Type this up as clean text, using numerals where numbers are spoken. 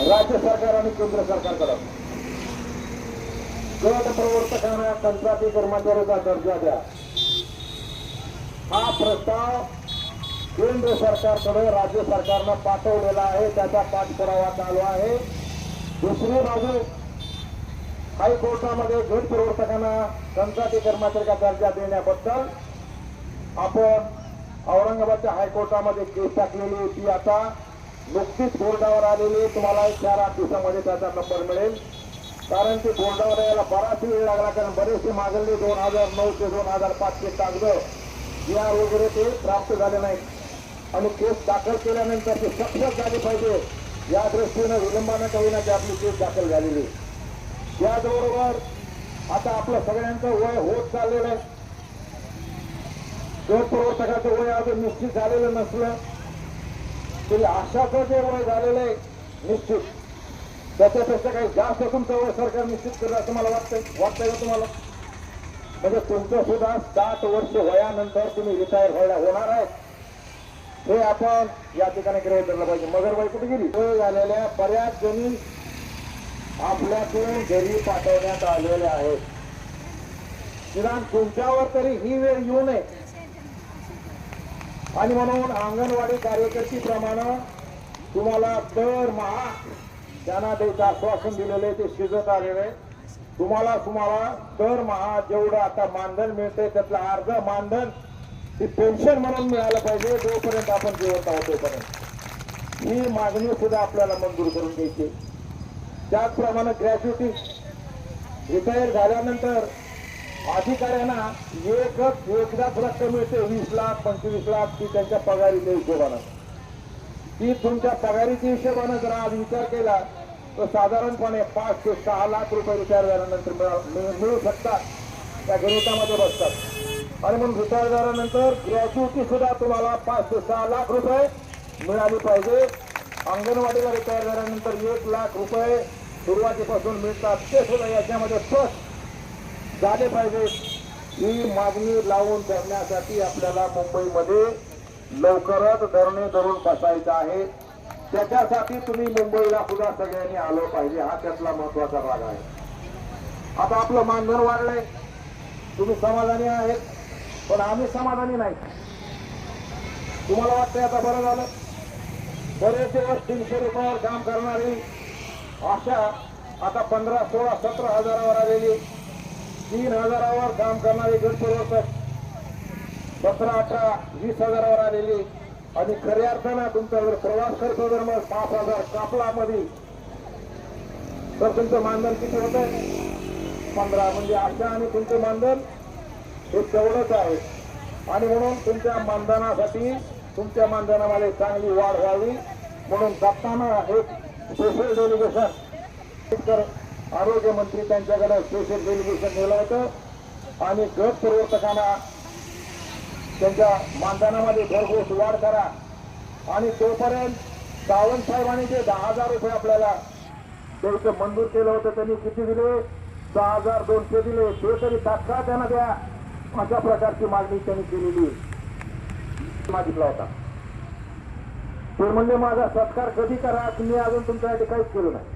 राज्य सरकार आणि केंद्र सरकारकडे गट प्रवर्तकांना कंत्राटी कर्मचाऱ्याचा दर्जा द्या हा प्रस्ताव केंद्र सरकारकडे राज्य सरकारनं पाठवलेला आहे. त्याचा पाठपुरावा चालू आहे. दुसरी बाजू हायकोर्टामध्ये गट प्रवर्तकांना कंत्राटी कर्मचाऱ्याचा दर्जा देण्याबद्दल आपण औरंगाबादच्या हायकोर्टामध्ये केस टाकलेली ती आता नुकतीच बोर्डावर आलेली. तुम्हाला 4-8 दिवसामध्ये त्याचा नंबर मिळेल. कारण ते बोर्डावर यायला बराच वेळ लागला. कारण बरेचसे मागले 2009 ते 2005 चे कागद या वगैरे ते प्राप्त झाले नाहीत आणि केस दाखल केल्यानंतर ते सक्सेस झाले पाहिजे या दृष्टीनं विलंबानं का होईना ते आपली केस दाखल झालेली. त्याचबरोबर आता आपलं सगळ्यांचं वय होत चाललेलं आहे. गट प्रवर्तकाचं वय अजून निश्चित झालेलं नसलं तरी आशाचं जे वय झालेलं आहे निश्चित त्याच्यापेक्षा काही जास्त तुमचं वय सरकार निश्चित करेल असं मला वाटतंय का तुम्हाला? म्हणजे तुमचं सुद्धा 60 वर्ष वयानंतर तुम्ही रिटायर व्हायला होणार आहे हे आपण या ठिकाणी गृहीत धरलं पाहिजे. मगरबाई कुठे गेली? वय झालेल्या बऱ्याच जणी आपल्यातून घरी पाठवण्यात आलेल्या आहेत. निदान तुमच्यावर तरी ही वेळ येऊ नये आणि म्हणून अंगणवाडी कार्यकर्तीप्रमाणे तुम्हाला दरमहा त्यांना द्यायचं आश्वासन दिलेलं आहे ते शिजत आलेलं आहे. तुम्हाला दरमहा जेवढं आता मानधन मिळतंय त्यातलं अर्ध मानधन ती पेन्शन म्हणून मिळालं पाहिजे जोपर्यंत आपण जिवंत आहोत तोपर्यंत. ही मागणी सुद्धा आपल्याला मंजूर करून द्यायची. त्याचप्रमाणे ग्रॅज्युटी रिटायर झाल्यानंतर अधिकाऱ्यांना एकदाच रक्कम मिळते 20 लाख 25 लाख ती त्यांच्या पगारीच्या हिशोबानं. ती तुमच्या पगारीच्या हिशोबानं जर आज विचार केला तर साधारणपणे 5 ते 6 लाख रुपये रिटायर झाल्यानंतर मिळू शकतात. त्या गणितामध्ये बसतात आणि म्हणून रिटायर झाल्यानंतर ग्रॅज्युटी सुद्धा तुम्हाला 5 ते 6 लाख रुपये मिळाली पाहिजे. अंगणवाडीला रिटायर झाल्यानंतर 1 लाख रुपये सुरुवातीपासून मिळतात ते सुद्धा याच्यामध्ये स्पष्ट झाले पाहिजे. ही मागणी लावून करण्यासाठी आपल्याला मुंबईमध्ये लवकरच धरणे धरून बसायचं आहे. त्याच्यासाठी तुम्ही मुंबईला सुद्धा सगळ्यांनी आलं पाहिजे हा त्यातला महत्वाचा भाग आहे. आता आपलं मानधन वाढलंय तुम्ही समाधानी आहेत पण आम्ही समाधानी नाही. तुम्हाला वाटतंय आता बरं झालं बरेच दिवस 300 रुपयावर काम करणारी अशा आता 15, 16, 17 हजारावर आलेली 3 हजारावर काम करणारी गट प्रवर्तक 17, 18, 20 हजारावर आलेली आणि खऱ्या अर्थानं तुमचा जर प्रवास खर्च जर मग 5,000 कापला मध्ये तर तुमचं मानधन किती होत आहे? 15. म्हणजे अशा आणि तुमचं मानधन हे तेवढंच आहे. आणि म्हणून तुमच्या मानधनासाठी तुमच्या मानधनामध्ये चांगली वाढ व्हावी म्हणून जाताना एक स्पेशल डेलिगेशन आरोग्य मंत्री त्यांच्याकडे स्पेशल डेलिगेशन नेलं होतं आणि गट प्रवर्तकांना त्यांच्या मानधनामध्ये भरघोस वाढ करा. आणि तोपर्यंत सावंत साहेबांनी जे 10,000 रुपये आपल्याला द्यायचं मंजूर केलं होतं त्यांनी किती दिले? 6,200 दिले. ते तरी तात्काळ त्यांना द्या अशा प्रकारची मागणी त्यांनी केलेली मागितला होता. ते म्हणजे माझा सत्कार कधी करा मी अजून तुमच्यासाठी काहीच केलं नाही.